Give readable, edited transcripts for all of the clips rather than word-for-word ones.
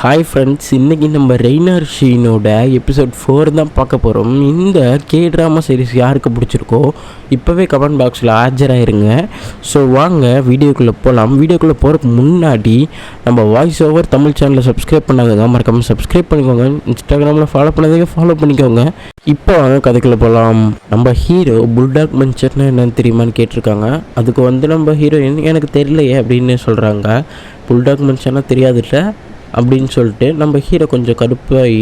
Hi friends, இன்றைக்கி நம்ம ரெய்னர் ஷீனோட episode 4 தான் பார்க்க போகிறோம். இந்த ட்ராமா சீரிஸ் யாருக்கு பிடிச்சிருக்கோ இப்போவே கமெண்ட் பாக்ஸில் ஆஜராயிருங்க. ஸோ வாங்க வீடியோக்குள்ளே போகலாம். வீடியோக்குள்ளே போகிறதுக்கு முன்னாடி நம்ம வாய்ஸ் ஓவர் தமிழ் சேனலை சப்ஸ்கிரைப் பண்ணாதங்க, மறக்காமல் சப்ஸ்கிரைப் பண்ணிக்கோங்க. இன்ஸ்டாகிராமில் ஃபாலோ பண்ணாதீங்க, ஃபாலோ பண்ணிக்கோங்க. இப்போ வாங்க கதைக்குள்ளே போகலாம். நம்ம ஹீரோ புல்டாக் மன்ச்சர்னா என்னன்னு தெரியுமான்னு கேட்டிருக்காங்க. அதுக்கு நம்ம ஹீரோயின் எனக்கு தெரியலையே அப்படின்னு சொல்கிறாங்க. புல்டாக் மன்ச்சர்னா தெரியாதுல்ல அப்படின்னு சொல்லிட்டு நம்ம ஹீரோ கொஞ்சம் கடுப்பாகி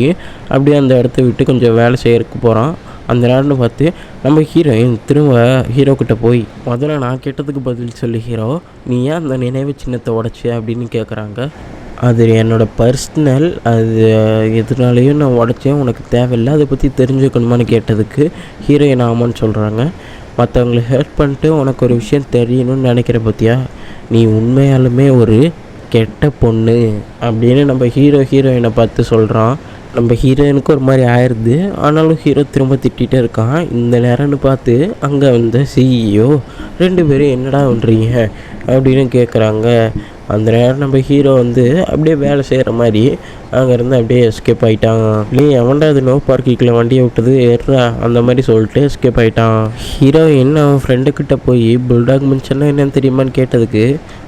அப்படியே அந்த இடத்த விட்டு கொஞ்சம் வேலை செய்யறதுக்கு போகிறான். அந்த நேரம்னு பார்த்து நம்ம ஹீரோயின் திரும்ப ஹீரோக்கிட்ட போய், முதல்ல நான் கேட்டதுக்கு பதில் சொல்லி ஹீரோ, நீ ஏன் அந்த நினைவு சின்னத்தை உடச்சி அப்படின்னு கேட்குறாங்க. அது என்னோடய பர்சனல், அது எதுனாலையும் நான் உடச்சேன், உனக்கு தேவையில்லை, அதை பற்றி தெரிஞ்சுக்கணுமான்னு கேட்டதுக்கு ஹீரோயின் ஆமான்னு சொல்கிறாங்க. மற்றவங்களை ஹெல்ப் பண்ணிட்டு உனக்கு ஒரு விஷயம் தெரியணும்னு நினைக்கிற பற்றியா, நீ உண்மையாலுமே ஒரு கெட்ட பொண்ணு அப்படின்னு நம்ம ஹீரோயினை பார்த்து சொல்கிறான். நம்ம ஹீரோயினுக்கு ஒரு மாதிரி ஆயிடுது. ஆனாலும் ஹீரோ திரும்ப திட்டிகிட்டே இருக்கான். இந்த நேரம்னு பார்த்து அங்கே சிஇஓ 2 பேரும் என்னடா பண்ணுறீங்க அப்படின்னு கேட்குறாங்க. அந்த நேரம் நம்ம ஹீரோ அப்படியே வேலை செய்கிற மாதிரி அங்கேருந்து அப்படியே எஸ்கேப் ஆகிட்டான். நீ எவன்டா அது நோ பார்க்கிங்கில் வண்டியை விட்டது ஏறா அந்த மாதிரி சொல்லிட்டு எஸ்கேப் ஆகிட்டான். ஹீரோயின் அவன் ஃப்ரெண்டுக்கிட்ட போய் புல்டாக் மன்ச்சர்னா என்னன்னு தெரியுமான்னு கேட்டதுக்கு,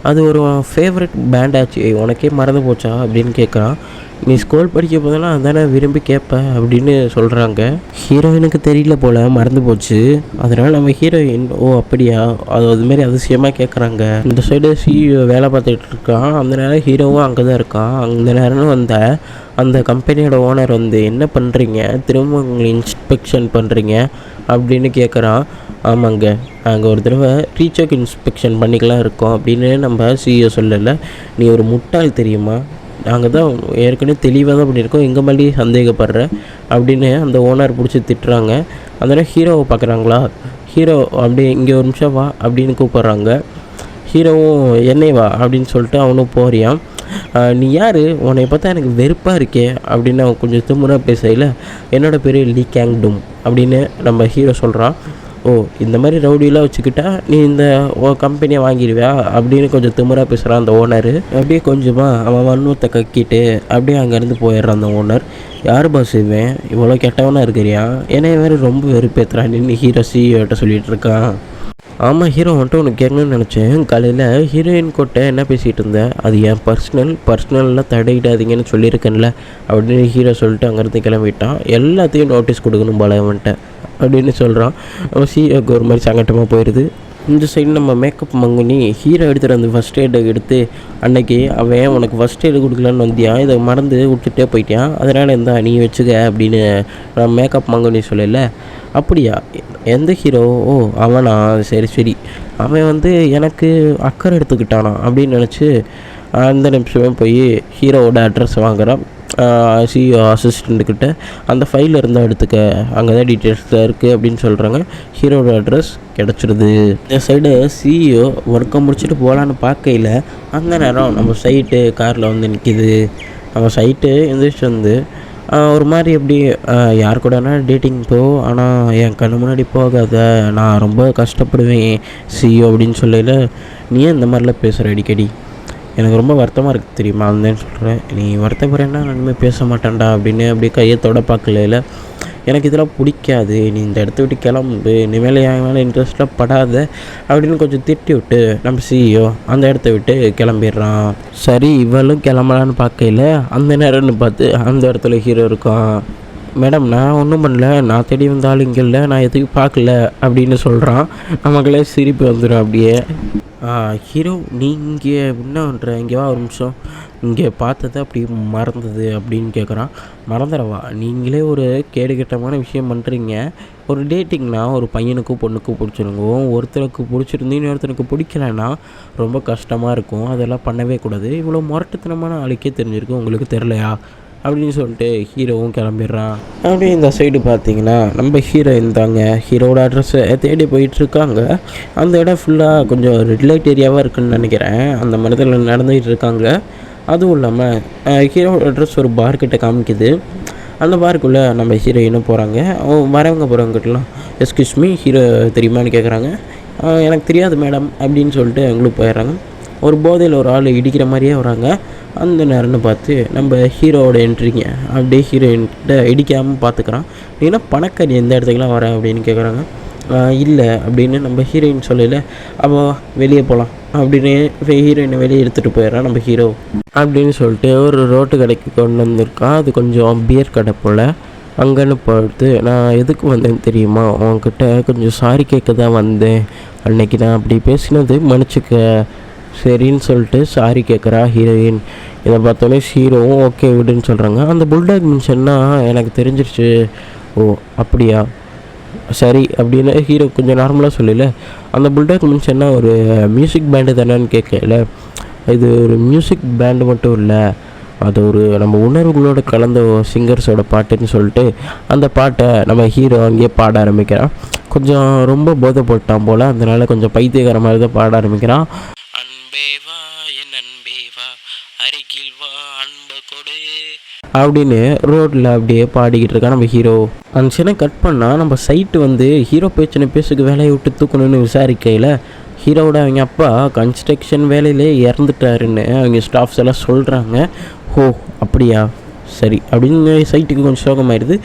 அது ஒரு ஃபேவரட் பேண்ட் ஆச்சு, உனக்கே மறந்து போச்சா அப்படின்னு கேட்குறான். நீ ஸ்கூல் படிக்க போதெல்லாம் அதானே விரும்பி கேட்ப அப்படின்னு சொல்கிறாங்க. ஹீரோயினுக்கு தெரியல போல், மறந்து போச்சு. அதனால் நம்ம ஹீரோயின் ஓ அப்படியா அதுமாரி அதிசயமாக கேட்குறாங்க. இந்த சைடு சிஇஓ வேலை பார்த்துட்டு இருக்கான். அந்த நேரம் ஹீரோவும் அங்கே தான் இருக்கான். அந்த நேரம் அந்த கம்பெனியோட ஓனர் என்ன பண்ணுறீங்க, திரும்ப உங்களை இன்ஸ்பெக்ஷன் பண்ணுறீங்க அப்படின்னு கேட்குறான். ஆமாங்க, நாங்கள் ஒரு தடவை ரீசெக் இன்ஸ்பெக்ஷன் பண்ணிக்கலாம் இருக்கோம் அப்படின்னு நம்ம சிஇஓ சொல்லலை. நீ ஒரு முட்டாள் தெரியுமா, நாங்கள் தான் ஏற்கனவே தெளிவாக தான் பண்ணியிருக்கோம், எங்கள் மேலேயே சந்தேகப்படுற அப்படின்னு அந்த ஓனர் பிடிச்சி திட்டுறாங்க. அதனால் ஹீரோவை பார்க்குறாங்களா, ஹீரோ அப்படியே இங்கே ஒரு நிமிஷம் வா அப்படின்னு கூப்பிட்றாங்க. ஹீரோவும் என்னை வா அப்படின்னு சொல்லிட்டு அவனும் போறியான். நீ யார், உன்னை பார்த்தா எனக்கு வெறுப்பாக இருக்கே அப்படின்னு அவன் கொஞ்சம் திமுறாக பேசையில், என்னோடய பேர் லீ கேங்டும் அப்படின்னு நம்ம ஹீரோ சொல்கிறான். ஓ இந்த மாதிரி ரவுடியெலாம் வச்சுக்கிட்டா நீ இந்த கம்பெனியை வாங்கிடுவியா அப்படின்னு கொஞ்சம் திமுறாக பேசுகிறான் அந்த ஓனர். அப்படியே கொஞ்சமாக அவன் வன்மத்தை கக்கிட்டு அப்படியே அங்கேருந்து போயிடுறான் அந்த ஓனர். யார் பாஸ் இவன் இவ்வளோ கெட்டவனாக இருக்கிறியா, ஏன்னா வேறு ரொம்ப வெறுப்பேற்றுறான் நின்று ஹீரோ சிஇஓட்ட சொல்லிகிட்டு இருக்கான். ஆமாம் ஹீரோ உனக்கு கேட்கணும்னு நினச்சேன். காலையில் ஹீரோயின் கோட்டை என்ன பேசிகிட்டு இருந்தேன், அது என் பர்சனல்லாம் தடையிடாதீங்கன்னு சொல்லியிருக்கேன்ல அப்படின்னு ஹீரோ சொல்லிட்டு அங்கேருந்து கிளம்பிட்டான். எல்லாத்தையும் நோட்டீஸ் கொடுக்கணும் போல அவன்கிட்ட அப்படின்னு சொல்கிறான். அவன் சிஇஓக்கு ஒரு மாதிரி சங்கட்டமாக போயிடுது. இந்த சைடு நம்ம மேக்கப் மங்குனி ஹீரோ எடுத்துகிட்டு ஃபஸ்ட் எய்டு எடுத்து, அன்னைக்கு அவன் உனக்கு ஃபஸ்ட் எய்டு கொடுக்கலான்னு வந்தியான், இதை மறந்து விட்டுட்டே போயிட்டான், அதனால் இருந்தா நீ வச்சுக்க அப்படின்னு நான் மேக்கப் மங்குனி சொல்லலை. அப்படியா, எந்த ஹீரோ, ஓ அவனா, சரி அவன் எனக்கு அக்கறை எடுத்துக்கிட்டானா அப்படின்னு நினச்சி அந்த நிமிஷமே போய் ஹீரோவோட அட்ரஸ் வாங்குகிறான். சிஇஓ அசிஸ்டண்ட்டுக்கிட்ட அந்த ஃபைலில் இருந்தால் எடுத்துக்க, அங்கே தான் டீட்டெயில்ஸில் இருக்குது அப்படின்னு சொல்கிறாங்க. ஹீரோட அட்ரஸ் கிடச்சிடுது. இந்த சைடு சிஇஓ ஒர்க்கை முடிச்சுட்டு போகலான்னு பார்க்கையில் அந்த நேரம் நம்ம சைட்டு காரில் நிற்கிது. நம்ம சைட்டு எந்திரிச்சு ஒரு மாதிரி எப்படி யார் கூடனா டேட்டிங் போ, ஆனால் என் கண்ணு முன்னாடி போகாத, நான் ரொம்ப கஷ்டப்படுவேன் சிஇஓ அப்படின்னு சொல்லல. நீ ஏன் இந்த மாதிரிலாம் பேசுகிற அடிக்கடி, எனக்கு ரொம்ப வருத்தமாக இருக்குது தெரியுமா அதுன்னு சொல்கிறேன். நீ வருத்தப்படுறேன்னா நான் இனிமேல் பேச மாட்டேன்டா அப்படின்னு அப்படியே கையை தொட பார்க்கல. எனக்கு இதெல்லாம் பிடிக்காது, நீ இந்த இடத்த விட்டு கிளம்பு, இனிமேல் என் மேலே இன்ட்ரெஸ்ட்டாக படாத அப்படின்னு கொஞ்சம் திட்டி விட்டு நம்ம சிஇஓ அந்த இடத்த விட்டு கிளம்பிடுறான். சரி இவளும் கிளம்பலான்னு பார்க்கையில் அந்த நேரம்னு பார்த்து அந்த இடத்துல ஹீரோ இருக்கான். மேடம் நான் ஒன்றும் பண்ணல, நான் தேடி வந்தாலும் இங்கே இல்லை, நான் எதுக்கு பார்க்கல அப்படின்னு சொல்கிறான். நமக்குள்ளே சிரிப்பு வந்துடும் அப்படியே. ஹீரோ நீ இங்கே என்ன பண்ணுற, இங்கே வா ஒரு நிமிஷம், இங்கே பார்த்தது அப்படி மறந்தது அப்படின்னு கேட்குறான். மறந்துடவா, நீங்களே ஒரு கேடுகட்டமான விஷயம் பண்ணுறீங்க. ஒரு டேட்டிங்னா ஒரு பையனுக்கும் பொண்ணுக்கும் பிடிச்சிருக்கும், ஒருத்தருக்கு பிடிச்சிருந்து இன்னொருத்தருக்கு பிடிக்கலன்னா ரொம்ப கஷ்டமாக இருக்கும், அதெல்லாம் பண்ணவே கூடாது. இவ்வளோ முரட்டுத்தனமான ஆளுக்கே தெரிஞ்சிருக்கு, உங்களுக்கு தெரிலையா அப்படின்னு சொல்லிட்டு ஹீரோவும் கிளம்பிடுறான். அப்படியே இந்த சைடு பார்த்தீங்கன்னா நம்ம ஹீரோ இருந்தாங்க, ஹீரோட அட்ரஸை தேடி போயிட்டுருக்காங்க. அந்த இடம் ஃபுல்லாக கொஞ்சம் ரெட் லைட் ஏரியாவாக இருக்குதுன்னு நினைக்கிறேன், அந்த மரத்தில் நடந்துகிட்டு இருக்காங்க. அதுவும் இல்லாமல் ஹீரோட அட்ரஸ் ஒரு பார்க்கிட்ட காமிக்குது. அந்த பார்க்குள்ளே நம்ம ஹீரோயினும் போகிறாங்க. வரவங்க போகிறவங்ககிட்டலாம் எஸ்கியூஸ் மீ ஹீரோ தெரியுமான்னு கேட்குறாங்க. எனக்கு தெரியாது மேடம் அப்படின்னு சொல்லிட்டு அவங்களும் போயிடுறாங்க. ஒரு போதையில் ஒரு ஆள் இடிக்கிற மாதிரியே வராங்க. அந்த நேரம்னு பார்த்து நம்ம ஹீரோவோட என்ட்ரிங்க அப்படியே ஹீரோயின்கிட்ட இடிக்காமல் பார்த்துக்குறான். ஏன்னா பணக்காரி எந்த இடத்துக்குலாம் வர அப்படின்னு கேட்குறாங்க. இல்லை அப்படின்னு நம்ம ஹீரோயின் சொல்லல. அவள் வெளியே போகலாம் அப்படின்னு ஹீரோயினை வெளியே எடுத்துகிட்டு போயிடறான் நம்ம ஹீரோ அப்படின்னு சொல்லிட்டு ஒரு ரோட்டு கடைக்கு கொண்டு வந்திருக்கான். அது கொஞ்சம் பியர் கடை போல். அங்கேன்னு பார்த்து நான் எதுக்கு வந்தேன்னு தெரியுமா, உன்கிட்ட கொஞ்சம் சாரி கேட்க தான் வந்தேன், அன்னைக்கு நான் அப்படி பேசினது மன்னிச்சுக்க சரின்னு சொல்லிட்டு சாரி கேட்குறா ஹீரோயின். இதை பார்த்தோன்னே ஹீரோவும் ஓகே விடுன்னு சொல்கிறாங்க. அந்த புல்டாக் மிஷன்னா எனக்கு தெரிஞ்சிருச்சு. ஓ அப்படியா சரி அப்படின்னு ஹீரோ கொஞ்சம் நார்மலாக சொல்லல. அந்த புல்டாக் மிஷன்னா ஒரு மியூசிக் பேண்டு தானேன்னு கேட்கல. இது ஒரு மியூசிக் பேண்டு மட்டும் இல்லை, அது ஒரு நம்ம உணர்வுகளோட கலந்த சிங்கர்ஸோட பாட்டுன்னு சொல்லிட்டு அந்த பாட்டை நம்ம ஹீரோ அங்கேயே பாட ஆரம்பிக்கிறான். கொஞ்சம் ரொம்ப போதை போட்டான் போல், அதனால கொஞ்சம் பைத்தியக்கார மாதிரி தான் பாட ஆரம்பிக்கிறான். அன்பேவா என் அன்பேவா அருகில் வா அன்பு கொடு அப்படின்னு ரோட்டில் அப்படியே பாடிக்கிட்டு இருக்கான் நம்ம ஹீரோ. அந்த சின்ன கட் பண்ணால் நம்ம சைட்டு வந்து ஹீரோ பேசுக்கு வேலையை விட்டு தூக்கணும்னு விசாரிக்கையில் ஹீரோவோட அவங்க அப்பா கன்ஸ்ட்ரக்ஷன் வேலையிலே இறந்துட்டாருன்னு அவங்க ஸ்டாஃப்ஸ் எல்லாம் சொல்கிறாங்க. ஓ அப்படியா சரி அப்படின்னு சைட்டுக்கு கொஞ்சம் சோகமாயிடுது.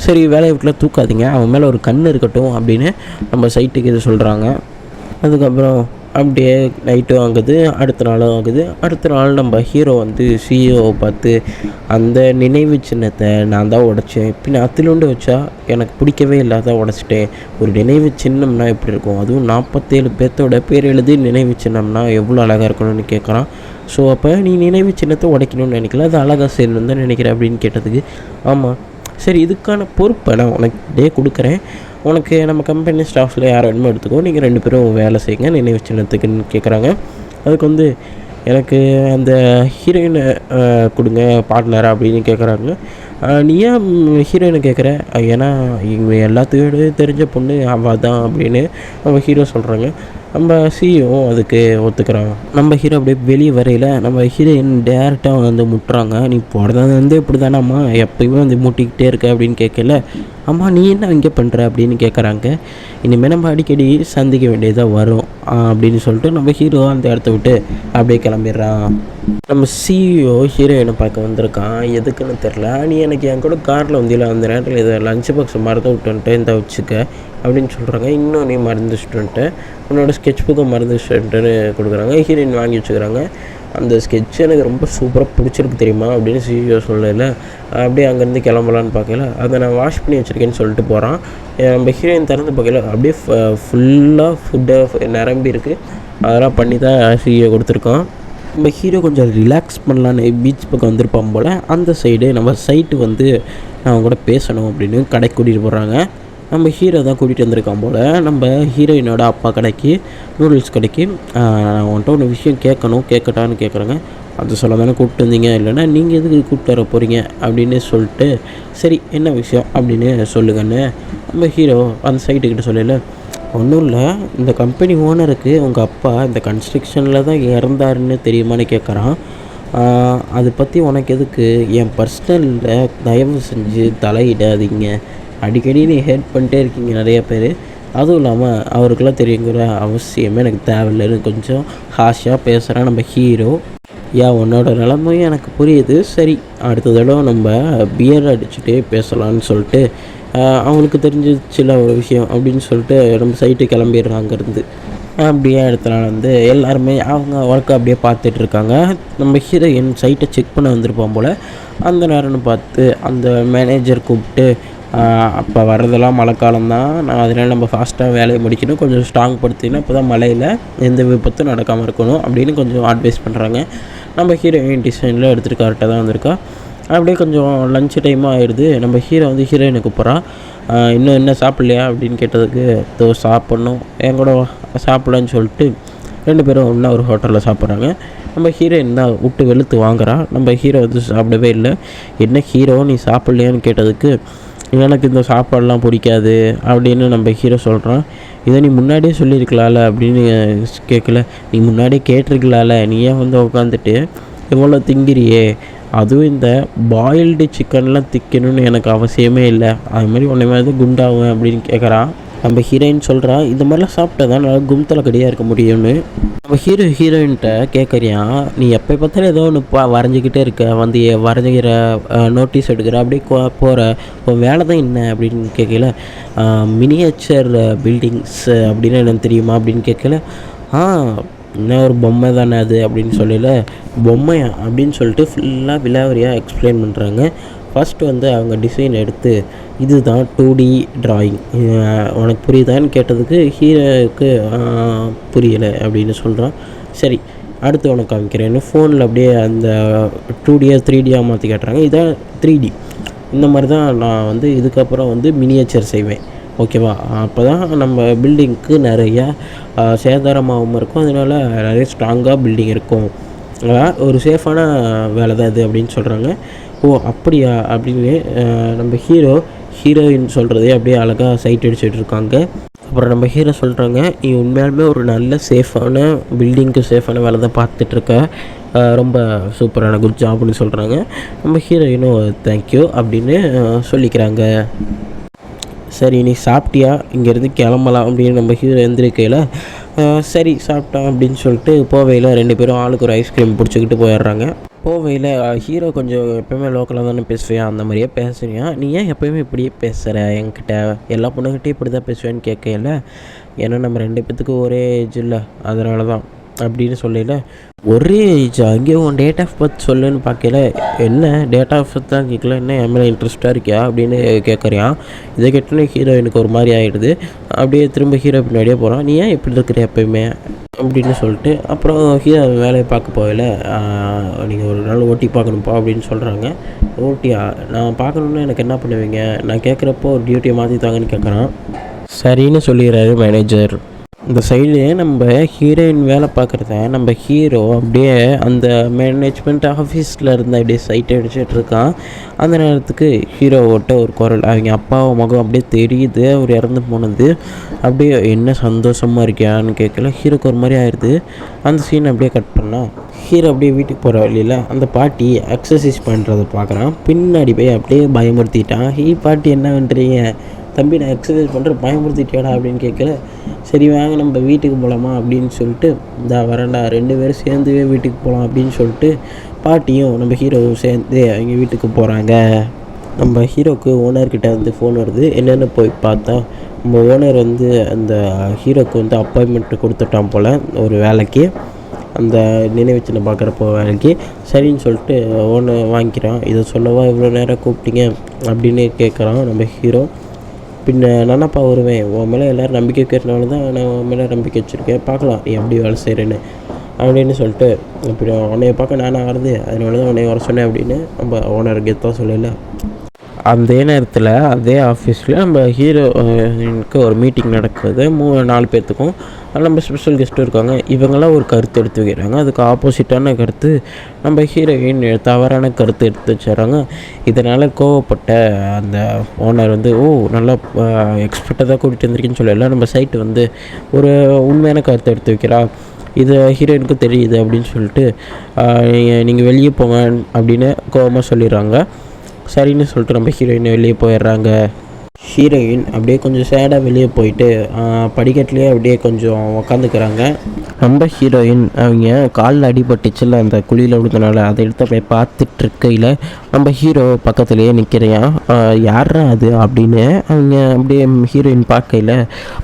சரி வேலையை விட்டுலாம் தூக்காதீங்க, அவன் மேலே ஒரு கண் இருக்கட்டும் அப்படின்னு நம்ம சைட்டுக்கு இது சொல்கிறாங்க. அதுக்கப்புறம் அப்படியே நைட்டும் ஆகுது, அடுத்த நாளும் ஆகுது. அடுத்த நாள் நம்ம ஹீரோ வந்து சிஇஓவை பார்த்து அந்த நினைவு சின்னத்தை நான் தான் உடைச்சேன், பின்ன அத்திலுண்டு வச்சா எனக்கு பிடிக்கவே இல்லாத உடைச்சிட்டேன். ஒரு நினைவு சின்னம்னா எப்படி இருக்கும், அதுவும் 47 பேர்த்தோட பேர் எழுதி நினைவு சின்னம்னா எவ்வளோ அழகாக இருக்கணும்னு கேட்குறான். ஸோ அப்போ நீ நினைவு சின்னத்தை உடைக்கணும்னு நினைக்கல, அது அழகாக செய்யணும்னு தான் நினைக்கிறேன் அப்படின்னு கேட்டதுக்கு ஆமாம் சரி இதுக்கான பொறுப்பை நான் உனக்கு கொடுக்குறேன், உனக்கு நம்ம கம்பெனி ஸ்டாஃப்ஸில் யார் வேணுமோ எடுத்துக்கோ, நீங்கள் 2 பேரும் வேலை செய்யுங்க நினைவு சின்னத்துக்குன்னு கேட்குறாங்க. அதுக்கு வந்து எனக்கு அந்த ஹீரோயினை கொடுங்க பார்ட்னராக அப்படின்னு கேட்குறாங்க. நீ ஏன் ஹீரோயினை கேட்குற, ஏன்னா இவங்க எல்லாத்துக்கும் தெரிஞ்ச பொண்ணு அவள் தான் அப்படின்னு நம்ம ஹீரோ சொல்கிறாங்க. நம்ம சிஇஓ அதுக்கு ஒத்துக்கிறாங்க. நம்ம ஹீரோ அப்படியே வெளியே வரையில் நம்ம ஹீரோயின் டேரெக்டாக வந்து முட்டுறாங்க. நீ போடுறது வந்து இப்படி தானேம்மா எப்பயுமே வந்து முட்டிக்கிட்டே இருக்க அப்படின்னு கேட்கல. அம்மா நீ என்ன இங்கே பண்ணுற அப்படின்னு கேட்குறாங்க. இனிமேல் நம்ம அடிக்கடி சந்திக்க வேண்டியதாக வரும் அப்படின்னு சொல்லிட்டு நம்ம ஹீரோ அந்த இடத்த விட்டு அப்படியே கிளம்பிடுறான். நம்ம சிஇஓ ஹீரோயினை பார்க்க வந்திருக்கான், எதுக்குன்னு தெரில. நீ எனக்கு என் கூட காரில் வந்தியில் அந்த நேரத்தில் இதை லஞ்ச் பாக்ஸை மறந்து விட்டுன்ட்டு இந்த வச்சுக்க அப்படின்னு சொல்கிறாங்க. இன்னும் நீ மறந்து வச்சுட்டு உன்னோட ஸ்கெட்ச் புக்கை மறந்து வச்சுட்டுன்னு கொடுக்குறாங்க. ஹீரோயின் வாங்கி வச்சுக்கிறாங்க. அந்த ஸ்கெட்ச் எனக்கு ரொம்ப சூப்பராக பிடிச்சிருக்கு தெரியுமா அப்படின்னு சிஇஓ சொல்லல. அப்படியே அங்கேருந்து கிளம்பலான்னு பார்க்கல, அதை நான் வாஷ் பண்ணி வச்சுருக்கேன்னு சொல்லிட்டு போகிறான். நம்ம ஹீரோயின் திறந்து பார்க்கல, அப்படியே ஃபுல்லாக ஃபுட்டை நிரம்பி இருக்குது. அதெல்லாம் பண்ணி தான் சிஇஓ கொடுத்துருக்கோம். நம்ம ஹீரோ கொஞ்சம் ரிலாக்ஸ் பண்ணலான்னு பீச் பக்கம் வந்திருப்பான் போல். அந்த சைடு நம்ம சைட்டு வந்து நான் அவங்க கூட பேசணும் அப்படின்னு கடைக்கு கூட்டிகிட்டு போகிறாங்க. நம்ம ஹீரோ தான் கூட்டிகிட்டு வந்திருக்கான் போல். நம்ம ஹீரோயினோட அப்பா கடைக்கு, நூடுல்ஸ் கடைக்கு. நான் உன்ட்ட ஒரு விஷயம் கேட்கட்டான்னு கேட்குறாங்க. அது சொல்ல தானே கூப்பிட்டு வந்தீங்க, இல்லைன்னா நீங்கள் எதுக்கு கூப்பிட்டு வர போகிறீங்க அப்படின்னு சொல்லிட்டு சரி என்ன விஷயம் அப்படின்னு சொல்லுங்கன்னு நம்ம ஹீரோ அந்த சைட்டுக்கிட்ட சொல்லல. ஒன்றும் இல்லை, இந்த கம்பெனி ஓனருக்கு உங்கள் அப்பா இந்த கன்ஸ்ட்ரக்ஷனில் தான் இறந்தாருன்னு தெரியுமான்னு கேட்குறான். அதை பற்றி உனக்கு எதுக்கு, என் பர்சனலில் தயவு செஞ்சு தலையிடாதீங்க, அடிக்கடி நீ ஹெல்ப் பண்ணிட்டே இருக்கீங்க நிறைய பேர், அதுவும் இல்லாமல் அவருக்கெல்லாம் தெரியுங்கிற அவசியமே எனக்கு தேவையில்லைன்னு கொஞ்சம் ஹாஷாக பேசுகிறான் நம்ம ஹீரோ. உன்னோட நிலைமையும் எனக்கு புரியுது, சரி அடுத்த தடவை நம்ம பியர் அடிச்சுட்டே பேசலான்னு சொல்லிட்டு அவங்களுக்கு தெரிஞ்சிச்சுல ஒரு விஷயம் அப்படின்னு சொல்லிட்டு நம்ம சைட்டு கிளம்பிடுறான் அங்கேருந்து. அப்படியே அடுத்த நாள் வந்து எல்லாருமே அவங்க ஒர்க்கை அப்படியே பார்த்துட்டு இருக்காங்க. நம்ம ஹீரோயின் சைட்டை செக் பண்ண வந்திருப்பான் போல். அந்த நேரம்னு பார்த்து அந்த மேனேஜர் கூப்பிட்டு அப்போ வர்றதெல்லாம் மழைக்காலம் தான், நான் அதனால் நம்ம ஃபாஸ்ட்டாக வேலையை முடிக்கணும், கொஞ்சம் ஸ்ட்ராங் படுத்தினா இப்போ தான் மழையில் எந்த விபத்தும் நடக்காமல் இருக்கணும் அப்படின்னு கொஞ்சம் அட்வைஸ் பண்ணுறாங்க. நம்ம ஹீரோயின் டிசைனில் எடுத்துகிட்டு கரெக்டாக தான் வந்திருக்கா. அப்படியே கொஞ்சம் லஞ்ச் டைமாக ஆயிடுது. நம்ம ஹீரோ வந்து ஹீரோயினை கூப்பிட்றான். இன்னும் என்ன சாப்பிட்லையா அப்படின்னு கேட்டதுக்கு சாப்பிட்ணும், என் கூட சாப்பிட்லான்னு சொல்லிட்டு 2 பேரும் ஒன்றா ஒரு ஹோட்டலில் சாப்பிட்றாங்க. நம்ம ஹீரோயின் தான் விட்டு வெளுத்து வாங்குறான். நம்ம ஹீரோ வந்து சாப்பிடவே இல்லை. என்ன ஹீரோ நீ சாப்பிட்லையான்னு கேட்டதுக்கு எனக்கு இந்த சாப்பாடெலாம் பிடிக்காது அப்படின்னு நம்ம ஹீரோ சொல்கிறான். இதை நீ முன்னாடியே சொல்லியிருக்கலாம்ல அப்படின்னு கேட்கல. நீ முன்னாடியே கேட்டிருக்கலாம்ல, நீ ஏன் வந்து உட்காந்துட்டு இவ்வளோ திங்கிறியே, அதுவும் இந்த பாயில்டு சிக்கன்லாம் திக்கணும்னு எனக்கு அவசியமே இல்லை, அது மாதிரி உன்னை மாதிரி குண்டாகும் அப்படின்னு கேட்குறான். நம்ம ஹீரோயின் சொல்கிறா இந்த மாதிரிலாம் சாப்பிட்டா தான் நல்லா கும்தலை கடியாக இருக்க முடியும்னு. நம்ம ஹீரோயின்கிட்ட கேட்குறியா, நீ எப்போ பார்த்தாலும் ஏதோ ஒன்று வரைஞ்சிக்கிட்டே இருக்க, வந்து வரைஞ்சிக்கிற நோட்டீஸ் எடுக்கிற அப்படியே போகிற, உன் வேலை தான் என்ன அப்படின்னு கேட்கல. மினியேச்சர் பில்டிங்ஸ் அப்படின்னு என்னென்னு தெரியுமா அப்படின்னு கேட்கல. என்ன ஒரு பொம்மை தானே அது அப்படின்னு சொல்லல. பொம்மையா அப்படின்னு சொல்லிட்டு ஃபுல்லாக விலாவரியாக எக்ஸ்பிளைன் பண்ணுறாங்க. ஃபஸ்ட்டு வந்து அவங்க டிசைன் எடுத்து இதுதான் 2D ட்ராயிங், உனக்கு புரியுதான்னு கேட்டதுக்கு ஹீரோவுக்கு புரியலை அப்படின்னு சொல்கிறான். சரி அடுத்து உனக்கு காமிக்கிறேன்னு ஃபோனில் அப்படியே அந்த 2Dயாக 3Dயாக மாற்றி காட்டுறாங்க. இதான் 3D. இந்த மாதிரி தான் நான் வந்து இதுக்கப்புறம் வந்து மினியேச்சர் செய்வேன், ஓகேவா? அப்போ தான் நம்ம பில்டிங்க்கு நிறையா சேதாரமாகவும் இருக்கும், அதனால் நிறைய ஸ்ட்ராங்காக பில்டிங் இருக்கும். ஒரு சேஃபான வேலை தான் இது அப்படின்னு சொல்கிறாங்க. ஓ அப்படியா அப்படின்னு நம்ம ஹீரோயின் சொல்கிறதே அப்படியே அழகாக சைட் அடிச்சுட்டு இருக்காங்க. அப்புறம் நம்ம ஹீரோ சொல்கிறாங்க, நீ உண்மையாலுமே ஒரு நல்ல சேஃபான பில்டிங்க்கு சேஃபான வேலை தான் பார்த்துட்ருக்க, ரொம்ப சூப்பரான குட் ஜாப்னு சொல்கிறாங்க. நம்ம ஹீரோயினும் தேங்க்யூ அப்படின்னு சொல்லிக்கிறாங்க. சரி நீ சாப்பிட்டியா, இங்கேருந்து கிளம்பலாம் அப்படின்னு நம்ம ஹீரோ எந்திரிக்கையில் சரி சாப்பிட்டான் அப்படின்னு சொல்லிட்டு போவையில் 2 பேரும் ஆளுக்கு ஒரு ஐஸ்கிரீம் பிடிச்சிக்கிட்டு போயிடுறாங்க. போவையில் ஹீரோ கொஞ்சம் எப்போயுமே லோக்கலாக தானே பேசுவியா, அந்த மாதிரியே பேசுறியா, நீ ஏன் எப்போயுமே இப்படியே பேசுகிற, என்கிட்ட எல்லா பொண்ணுக்கிட்டே இப்படி தான் பேசுவேன்னு கேட்கல. ஏன்னா நம்ம 2 பேத்துக்கும் ஒரே ஏஜ் இல்லை, அதனால தான் அப்படின்னு சொல்லல. ஒரே ஏஜ் அங்கேயும் உன் டேட் ஆஃப் பர்த் சொல்லுன்னு பார்க்கல. என்ன டேட் ஆஃப் பர்த் தான் கேட்கல, என்ன என் மேலே இன்ட்ரெஸ்ட்டாக இருக்கியா அப்படின்னு கேட்குறியான். இதை கேட்டோன்னே ஹீரோயினுக்கு ஒரு மாதிரி ஆகிடுது. அப்படியே திரும்ப ஹீரோ பின்னாடியே போகிறான். நீ ஏன் இப்படி இருக்கிற எப்போயுமே அப்படின்னு சொல்லிட்டு அப்புறம் ஹீரோ வேலையை பார்க்க போகல. நீங்கள் ஒரு நாள் ஓட்டி பார்க்கணும்ப்பா அப்படின்னு சொல்கிறாங்க. ஓட்டியா நான் பார்க்கணுன்னு எனக்கு என்ன பண்ணுவீங்க, நான் கேட்குறப்போ ஒரு டியூட்டியை மாற்றி தாங்கன்னு கேட்குறான். சரின்னு சொல்லிடுறாரு மேனேஜர். இந்த சைடு நம்ம ஹீரோயின் வேலை பார்க்குறத நம்ம ஹீரோ அப்படியே அந்த மேனேஜ்மெண்ட் ஆஃபீஸில் இருந்து அப்படியே சைட் அடிச்சுட்டு இருக்கான். அந்த நேரத்துக்கு ஹீரோவோட்ட ஒரு குரல், அவங்க அப்பாவை முகம் அப்படியே தெரியுது, அவர் இறந்து போனது. அப்படியே என்ன சந்தோஷமாக இருக்கியான்னு கேட்கல. ஹீரோக்கு ஒரு மாதிரி ஆயிடுது. அந்த சீன் அப்படியே கட் பண்ணால் ஹீரோ அப்படியே வீட்டுக்கு போகிற வழியில் அந்த பாட்டி எக்ஸசைஸ் பண்ணுறதை பார்க்குறான். பின்னாடி போய் அப்படியே பயமுறுத்திட்டான். பாட்டி என்ன பண்ணுறீங்க தம்பி, நான் எக்ஸசைஸ் பண்ணுறேன் பயமுறுத்திட்டியாடா அப்படின்னு கேட்கல. சரி வாங்க நம்ம வீட்டுக்கு போகலாமா அப்படின்னு சொல்லிட்டு இந்த வரண்டா 2 பேரும் சேர்ந்துவே வீட்டுக்கு போகலாம் அப்படின்னு சொல்லிட்டு பாட்டியும் நம்ம ஹீரோவும் சேர்ந்து அவங்க வீட்டுக்கு போகிறாங்க. நம்ம ஹீரோவுக்கு ஓனர்கிட்ட வந்து ஃபோன் வருது. என்னென்னு போய் பார்த்தா நம்ம ஓனர் வந்து அந்த ஹீரோவுக்கு வந்து அப்பாயின்மெண்ட் கொடுத்துட்டான் போல் ஒரு வேலைக்கு, அந்த நினைவு சின்னம் பார்க்குறப்போ வேலைக்கு. சரின்னு சொல்லிட்டு ஓனர் வாங்கிக்கிறான். இதை சொல்லவா இவ்வளோ நேரம் கூப்பிட்டீங்க அப்படின்னு கேட்குறான் நம்ம ஹீரோ. பின்ன நானப்பா வருவேன், உன் மேலே எல்லோரும் நம்பிக்கை வைக்கிறதுனால தான் நான் உன் மேலே நம்பிக்கை வச்சுருக்கேன், பார்க்கலாம் நீ எப்படி வேலை செய்கிறேன்னு அப்படின்னு சொல்லிட்டு, அப்படி உன்னைய பார்க்க நானாக வருது, அதனால தான் உன்னைய வர சொன்னேன் அப்படின்னு நம்ம ஓனருக்கு தான் சொல்லலை. அதே நேரத்தில் அதே ஆஃபீஸில் நம்ம ஹீரோயினுக்கு ஒரு மீட்டிங் நடக்குது. 4 பேர்த்துக்கும் அதில் நம்ம ஸ்பெஷல் கெஸ்ட்டும் இருக்காங்க. இவங்களாம் ஒரு கருத்து எடுத்து வைக்கிறாங்க. அதுக்கு ஆப்போசிட்டான கருத்து நம்ம ஹீரோயின் தவறான கருத்து எடுத்து வச்சுறாங்க. இதனால் கோவப்பட்ட அந்த ஓனர் வந்து நல்லா எக்ஸ்பர்ட்டாக தான் கூட்டிகிட்டு வந்திருக்கேன்னு சொல்லல, நம்ம சைட்டு வந்து ஒரு உண்மையான கருத்தை எடுத்து வைக்கிறா, இது ஹீரோயினுக்கு தெரியுது அப்படின்னு சொல்லிட்டு நீங்கள் வெளியே போங்க அப்படின்னு கோவமாக சொல்லிடுறாங்க. சரின்னு சொல்லிட்டு நம்ம ஹீரோயின் வெளியே போயிடுறாங்க. ஹீரோயின் அப்படியே கொஞ்சம் சேடாக வெளியே போயிட்டு படிக்கட்டுலேயே அப்படியே கொஞ்சம் உக்காந்துக்கிறாங்க. நம்ம ஹீரோயின் அவங்க காலில் அடிபட்டுச்சுல அந்த குழியில் விழுந்தனால அதை எடுத்து அப்படியே பார்த்துட்ருக்கையில் நம்ம ஹீரோ பக்கத்துலேயே நிற்கிறையான். யாரா அது அப்படின்னு அவங்க அப்படியே ஹீரோயின் பார்க்கையில்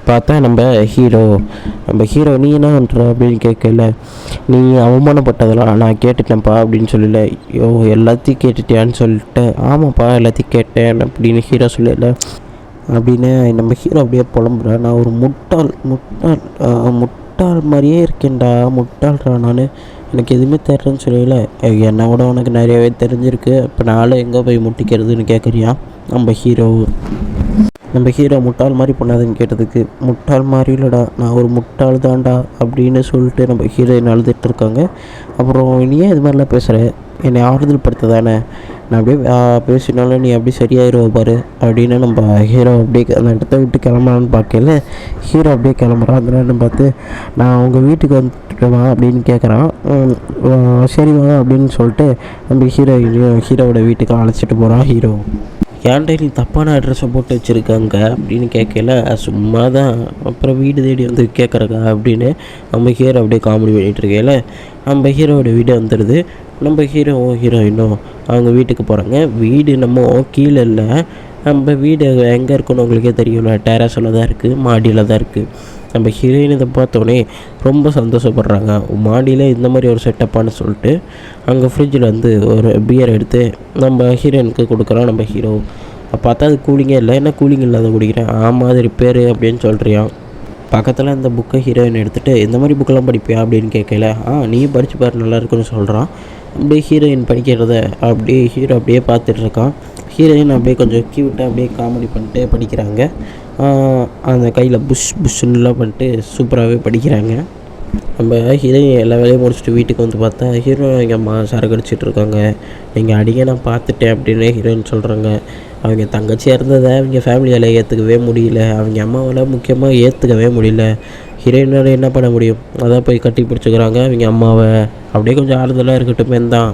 பார்த்தா நம்ம ஹீரோ நீ என்ன பண்ணுற அப்படின்னு கேட்கல. நீ அவமானப்பட்டதெல்லாம் நான் கேட்டுட்டேன்ப்பா அப்படின்னு சொல்லல. எல்லாத்தையும் கேட்டுட்டியான்னு சொல்லிட்டு ஆமாப்பா எல்லாத்தையும் கேட்டேன் அப்படின்னு ஹீரோ சொல்லலை அப்படின்னு நம்ம ஹீரோ அப்படியே புலம்புற. நான் ஒரு முட்டாள் மாதிரியே இருக்கேன்டா, முட்டாள்றா நான், எனக்கு எதுவுமே தெரிலன்னு சொல்லல. என்னை விட உனக்கு நிறையவே தெரிஞ்சிருக்கு, இப்போ நானும் எங்கே போய் முட்டிக்கிறதுன்னு கேட்குறியா நம்ம ஹீரோ முட்டாள் மாதிரி பண்ணாதுன்னு கேட்டதுக்கு, முட்டாள் மாதிரி இல்லைடா நான் ஒரு முட்டாள் தான்டா அப்படின்னு சொல்லிட்டு நம்ம ஹீரோயின் அழுதுட்டு இருக்காங்க. அப்புறம் நீ ஏன் இது மாதிரிலாம் பேசுகிற, என்னை ஆறுதல் படுத்த தானே, நான் அப்படியே பேசினாலும் நீ அப்படி சரியாயிருவ பாரு அப்படின்னு நம்ம ஹீரோ அப்படியே அந்த இடத்த விட்டு கிளம்புறான்னு பார்க்கல. ஹீரோ அப்படியே கிளம்புறான். அந்த நேரம் பார்த்து நான் உங்கள் வீட்டுக்கு வந்துட்டுவா அப்படின்னு கேட்குறான். சரி வா அப்படின்னு சொல்லிட்டு நம்ம ஹீரோவோட வீட்டுக்கு அழைச்சிட்டு போகிறான் ஹீரோ. ஏன்டா நீ தப்பான அட்ரஸை போட்டு வச்சுருக்காங்க அப்படின்னு கேட்கல, சும்மா தான், அப்புறம் வீடு தேடி வந்து கேட்குறக்கா அப்படின்னு நம்ம ஹீரோ அப்படியே காமெடி பண்ணிகிட்டு இருக்கையில நம்ம ஹீரோவோட வீடு வந்துடுது. நம்ம ஹீரோயினும் அவங்க வீட்டுக்கு போகிறாங்க. வீடு நம்ம கீழே இல்லை, நம்ம வீடு எங்கே இருக்குன்னு உங்களுக்கே தெரியும்ல, டெரஸில் தான் இருக்குது, மாடியில் தான் இருக்குது. நம்ம ஹீரோயின் இதை பார்த்தோன்னே ரொம்ப சந்தோஷப்படுறாங்க. மாடியில் இந்த மாதிரி ஒரு செட்டப்பான்னு சொல்லிட்டு அங்கே ஃப்ரிட்ஜில் வந்து ஒரு பியர் எடுத்து நம்ம ஹீரோயினுக்கு கொடுக்குறோம். நம்ம ஹீரோ பார்த்தா அது கூலிங்கே இல்லை, என்ன கூலிங் இல்லாத குடிக்கிறேன், ஆமாம் அது ரிப்பேரு அப்படின்னு சொல்கிறியான். பக்கத்தில் அந்த புக்கை ஹீரோயின் எடுத்துகிட்டு இந்த மாதிரி புக்கெல்லாம் படிப்பியா அப்படின்னு கேட்கல, நீயும் படித்து பாரு நல்லா இருக்குன்னு சொல்கிறான். அப்படியே ஹீரோயின் படிக்கிறத அப்படியே ஹீரோ அப்படியே பார்த்துட்ருக்கான். ஹீரோயின் அப்படியே கொஞ்சம் க்யூட்டாக அப்படியே காமெடி பண்ணிட்டு படிக்கிறாங்க. அந்த கையில் புஷ்ஷுன்னெலாம் பண்ணிட்டு சூப்பராகவே படிக்கிறாங்க. நம்ம ஹீரோயின் எல்லா வேலையும் முடிச்சுட்டு வீட்டுக்கு வந்து பார்த்தா ஹீரோ எங்கள் அம்மா சரக்கு அடிச்சிட்டு இருக்காங்க. நீங்கள் அடிக்க நான் பார்த்துட்டேன் அப்படின்னு ஹீரோயின் சொல்கிறாங்க. அவங்க தங்கச்சியாக இருந்ததை அவங்க ஃபேமிலியால் ஏற்றுக்கவே முடியல, அவங்க அம்மாவால் முக்கியமாக ஏற்றுக்கவே முடியல. ஹீரோயினால் என்ன பண்ண முடியும், அதான் போய் கட்டி பிடிச்சிக்கிறாங்க அவங்க அம்மாவை. அப்படியே கொஞ்சம் ஆறுதலாக இருக்கட்டுமே தான்.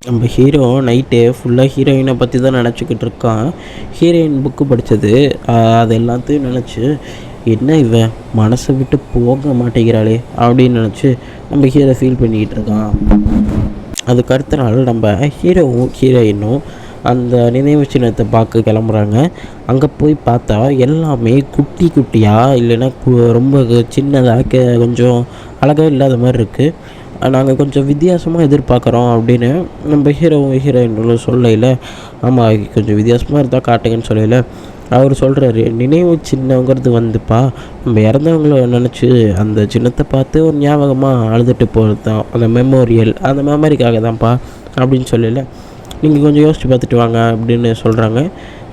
நம்ம ஹீரோ நைட்டு ஃபுல்லாக ஹீரோயினை பற்றி தான் நினச்சிக்கிட்டு இருக்கான். ஹீரோயின் புக்கு படித்தது அது எல்லாத்தையும் நினச்சி என்ன இவன் மனசை விட்டு போக மாட்டேங்கிறாளே அப்படின்னு நினச்சி நம்ம ஹீரோ ஃபீல் பண்ணிக்கிட்டு இருக்கான். அதுக்கு அடுத்த நாள் நம்ம ஹீரோயினும் அந்த நினைவு சின்னத்தை பார்க்க கிளம்புறாங்க. அங்கே போய் பார்த்தா எல்லாமே குட்டி குட்டியாக இல்லைன்னா ரொம்ப சின்னதாக கொஞ்சம் அழகாக இல்லாத மாதிரி இருக்குது. நாங்கள் கொஞ்சம் வித்தியாசமாக எதிர்பார்க்குறோம் அப்படின்னு நம்ம ஹீரோயின் சொல்லையில், ஆமாம் கொஞ்சம் வித்தியாசமாக இருந்தால் காட்டுங்கன்னு சொல்லையில் அவர் சொல்கிறாரு, நினைவு சின்னங்கிறது வந்துப்பா நம்ம இறந்தவங்கள நினச்சி அந்த சின்னத்தை பார்த்து ஒரு ஞாபகமாக அழுதுட்டு போகிறது தான், அந்த மெமோரியல், அந்த மெமரிக்காக தான்ப்பா அப்படின்னு சொல்லல, நீங்கள் கொஞ்சம் யோசித்து பார்த்துட்டு வாங்க அப்படின்னு சொல்கிறாங்க.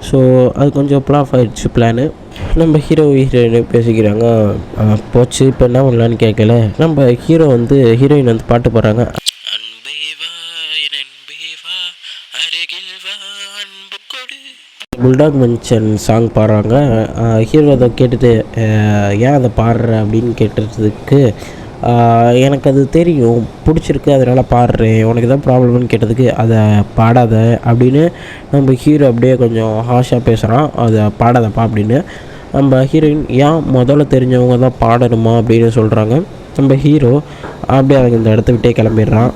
ஸோ அது கொஞ்சம் ப்ளாஃப் ஆகிடுச்சு பிளானு. நம்ம ஹீரோயின் பேசிக்கிறாங்க. போச்சு இப்போ என்ன பண்ணலான்னு கேட்கல, நம்ம ஹீரோயின் வந்து பாட்டு போடுறாங்க. புல்டாக் மென்ஷன் சாங் பாடுறாங்க. ஹீரோ அதை கேட்டுட்டு ஏன் அதை பாடுற அப்படின்னு கேட்டதுக்கு எனக்கு அது தெரியும் பிடிச்சிருக்கு அதனால் பாடுறேன், உனக்கு தான் ப்ராப்ளம்னு கேட்டதுக்கு அதை பாடாத அப்படின்னு நம்ம ஹீரோ அப்படியே கொஞ்சம் ஹாஷாக பேசுகிறான். அதை பாடாதப்பா அப்படின்னு. நம்ம ஹீரோயின் ஏன் முதல்ல தெரிஞ்சவங்க தான் பாடணுமா அப்படின்னு சொல்கிறாங்க. நம்ம ஹீரோ அப்படியே அவங்க இந்த இடத்த விட்டே கிளம்பிடுறான்.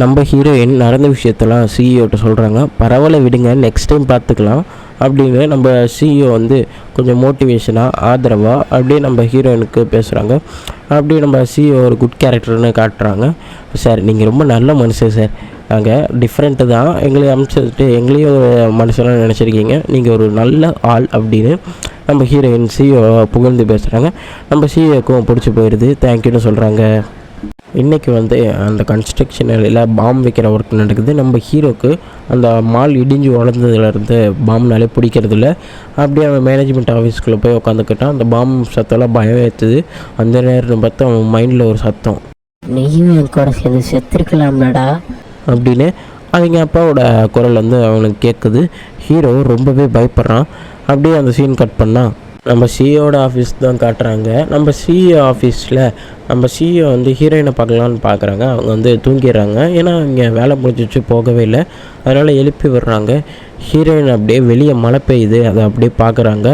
நம்ம ஹீரோயின் நடந்த விஷயத்தெல்லாம் சிஇஓட்ட சொல்கிறாங்க. பரவாயில்ல விடுங்க, நெக்ஸ்ட் டைம் பார்த்துக்கலாம் அப்படின்னு நம்ம சிஇஓ வந்து கொஞ்சம் மோட்டிவேஷனாக ஆதரவாக அப்படியே நம்ம ஹீரோயினுக்கு பேசுகிறாங்க. அப்படியே நம்ம சிஇஓ ஒரு குட் கேரக்டர்னு காட்டுறாங்க. சார் நீங்கள் ரொம்ப நல்ல மனுஷன் சார், நாங்கள் டிஃப்ரெண்ட்டு தான், எங்களை அமைச்சிட்டு எங்களையும் ஒரு மனுஷனாக நினச்சிருக்கீங்க, நீங்கள் ஒரு நல்ல ஆள் அப்படின்னு நம்ம ஹீரோயின் சிஇஓ புகழ்ந்து பேசுகிறாங்க. நம்ம சிஇஓக்கும் பிடிச்சி போயிடுது, தேங்க்யூன்னு சொல்கிறாங்க. இன்றைக்கி வந்து அந்த கன்ஸ்ட்ரக்ஷன் வேலையில் பாம் வைக்கிற ஒர்க் நடக்குது. நம்ம ஹீரோக்கு அந்த மால் இடிஞ்சு வளர்ந்ததுலேருந்து பாம்னாலே பிடிக்கிறதில்ல. அப்படியே அவன் மேனேஜ்மெண்ட் ஆஃபீஸ்க்குள்ளே போய் உட்காந்துக்கிட்டான். அந்த பாம் சத்தம்லாம் பயம் ஏற்றுது. அந்த நேரம் பார்த்து அவன் மைண்டில் ஒரு சத்தம், நீயும் என் கூட சேர்ந்து செத்துருக்கலாம்லடா அப்படின்னு அவங்க அப்பாவோட குரல் வந்து அவனுக்கு கேட்குது. ஹீரோ ரொம்பவே பயப்படுறான். அப்படியே அந்த சீன் கட் பண்ணால் நம்ம சிஇஓட ஆஃபீஸ் தான் காட்டுறாங்க. நம்ம சிஇஓ ஆஃபீஸில் நம்ம சிஇஓ வந்து ஹீரோயினை பார்க்கலான்னு பார்க்குறாங்க. அவங்க வந்து தூங்கிடுறாங்க. ஏன்னா அவங்க வேலை முடிஞ்சிச்சு போகவே இல்லை, அதனால் எழுப்பி விடுறாங்க. ஹீரோயின் அப்படியே வெளியே மழை பெய்யுது, அதை அப்படியே பார்க்குறாங்க.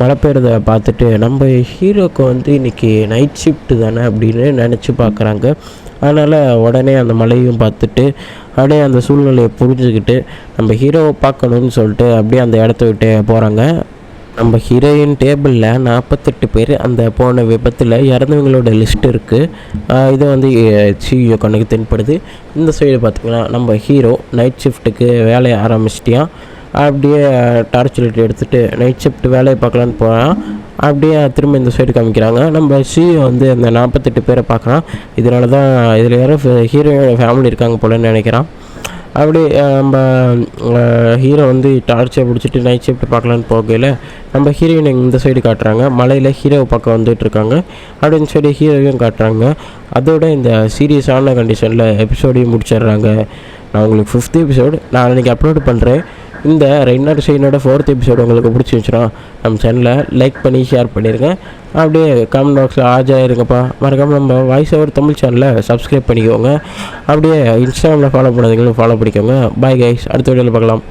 மழை பெய்யறதை பார்த்துட்டு நம்ம ஹீரோக்கு வந்து இன்றைக்கி நைட் ஷிஃப்ட்டு தானே அப்படின்னு நினச்சி பார்க்குறாங்க. அதனால் உடனே அந்த மழையும் பார்த்துட்டு அப்படியே அந்த சூழ்நிலையை புரிஞ்சுக்கிட்டு நம்ம ஹீரோவை பார்க்கணுன்னு சொல்லிட்டு அப்படியே அந்த இடத்த விட்டு போகிறாங்க. நம்ம ஹீரோயின் டேபிளில் 48 பேர் அந்த போன விபத்தில் இறந்தவங்களோட லிஸ்ட் இருக்குது. இதை வந்து சிஇஓ கண்ணுக்கு தென்படுது. இந்த சைடு பார்த்திங்கன்னா நம்ம ஹீரோ நைட் ஷிஃப்ட்டுக்கு வேலையை ஆரம்பிச்சிட்டியான். அப்படியே டார்ச் லைட் எடுத்துகிட்டு நைட் ஷிஃப்ட் வேலையை பார்க்கலான்னு போகிறான். அப்படியே திரும்ப இந்த சைடு காமிக்கிறாங்க. நம்ம சிஇஓ வந்து அந்த 48 பேரை பார்க்குறான். இதனால தான் இதில் யாரும் ஹீரோயோட ஃபேமிலி இருக்காங்க போலன்னு நினைக்கிறான். அப்படி நம்ம ஹீரோ வந்து டார்ச்சை பிடிச்சிட்டு நைட் ஷிஃப்ட் பார்க்கலான்னு போகையில் நம்ம ஹீரோயின் இந்த சைடு காட்டுறாங்க. மலையில் ஹீரோவை பார்க்க வந்துட்டுருக்காங்க. அப்படி இந்த சைடு ஹீரோவையும் காட்டுறாங்க. அதோட இந்த சீரியஸான கண்டிஷனில் எபிசோடையும் முடிச்சிடுறாங்க. நான் உங்களுக்கு 5th எபிசோடு நான் இன்றைக்கி அப்லோட் பண்ணுறேன். இந்த ரெய்னார் ஷெய்னோட 4th எபிசோடு உங்களுக்கு பிடிச்சிருந்துச்சுன்னா நம்ம சேனலை லைக் பண்ணி ஷேர் பண்ணிடுங்க. அப்படியே கமெண்ட் பாக்ஸில் ஆஜாயிருங்கப்பா. மறக்காமல் நம்ம வாய்ஸ் ஓவர் தமிழ் சேனலை சப்ஸ்கிரைப் பண்ணிக்கோங்க. அப்படியே இன்ஸ்டாகிராமில் ஃபாலோ பண்ணாதீங்களும் ஃபாலோ பண்ணிக்கோங்க. பாய் கைஸ், அடுத்த வீடியோவில் பார்க்கலாம்.